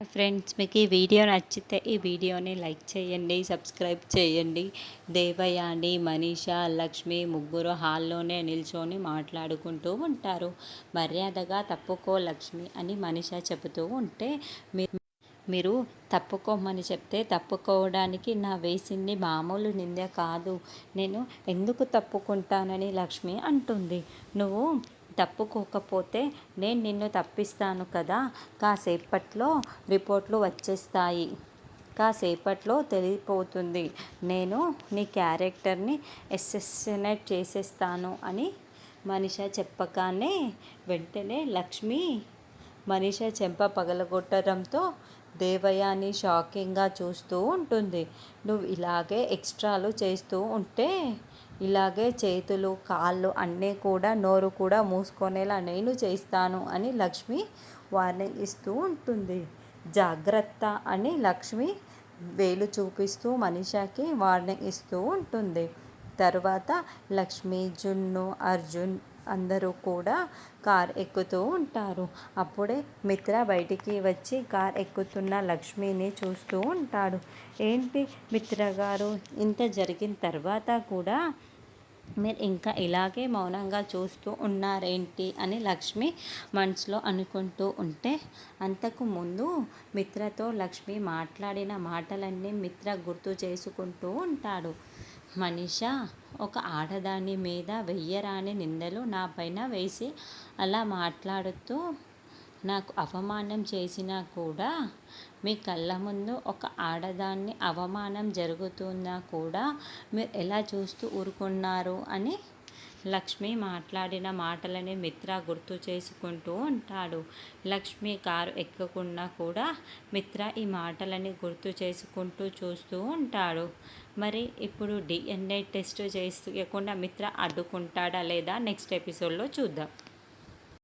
Friends, మీకు ఈ video నచ్చితే ఈ వీడియోని లైక్ చేయండి, సబ్స్క్రైబ్ చేయండి. దేవయాని, మనీషా, లక్ష్మి ముగ్గురు హాల్లోనే నిల్చొని మాట్లాడుకుంటూ ఉంటారు. మర్యాదగా తప్పుకో లక్ష్మి అని మనీషా చెబుతూ ఉంటే, మీరు తప్పుకోమని చెప్తే తప్పుకోవడానికి నా వేసింది మామూలు నింద కాదు, నేను ఎందుకు తప్పుకుంటానని లక్ష్మి అంటుంది. నువ్వు తప్పుకోకపోతే నేను నిన్ను తప్పిస్తాను కదా, కాసేపట్లో రిపోర్ట్లు వచ్చేస్తాయి, కాసేపట్లో తెలిసిపోతుంది, నేను నీ క్యారెక్టర్ని అసెసినేట్ చేసేస్తాను అని మనీషా చెప్పగానే వెంటనే లక్ష్మి మనీషా చెంప పగలగొట్టడంతో దేవయాని షాకింగ్గా చూస్తూ ఉంటుంది. నువ్వు ఇలాగే ఎక్స్ట్రాలు చేస్తూ ఉంటే ఇలాగే చేతులు కాళ్ళు అన్నీ కూడా నోరు కూడా మూసుకునేలా నేను చేస్తాను అని లక్ష్మి వార్నింగ్ ఇస్తూ ఉంటుంది. జాగ్రత్త అని లక్ష్మి వేలు చూపిస్తూ మనీషాకి వార్నింగ్ ఇస్తూ ఉంటుంది. తర్వాత లక్ష్మి, జున్ను, అర్జున్ అందరూ కూడా కార్ ఎక్కుతూ ఉంటారు. అప్పుడే మిత్ర బయటికి వచ్చి కార్ ఎక్కుతున్న లక్ష్మిని చూస్తూ ఉంటాడు. ఏంటి మిత్ర గారు, ఇంత జరిగిన తర్వాత కూడా మీరు ఇంకా ఇలాగే మౌనంగా చూస్తూ ఉన్నారేంటి అని లక్ష్మి మనసులో అనుకుంటూ ఉంటే, అంతకు ముందు మిత్రతో లక్ష్మి మాట్లాడిన మాటలన్నీ మిత్ర గుర్తు చేసుకుంటూ ఉంటాడు. మనీషా ఒక ఆడదాని మీద వెయ్యరాని నిందలు నా పైన వేసి అలా మాట్లాడుతూ నాకు అవమానం చేసినా కూడా, మీ కళ్ళ ముందు ఒక ఆడదాన్ని అవమానం జరుగుతున్నా కూడా మీరు ఎలా చూస్తూ ఊరుకున్నారు అని లక్ష్మి మాట్లాడిన మాటలని మిత్ర గుర్తు చేసుకుంటూ ఉంటాడు. లక్ష్మి కారు ఎక్కకుండా కూడా మిత్ర ఈ మాటలని గుర్తు చేసుకుంటూ చూస్తూ ఉంటాడు. మరి ఇప్పుడు DNA టెస్ట్ చేయకుండా మిత్ర అడ్డుకుంటాడా లేదా నెక్స్ట్ ఎపిసోడ్లో చూద్దాం.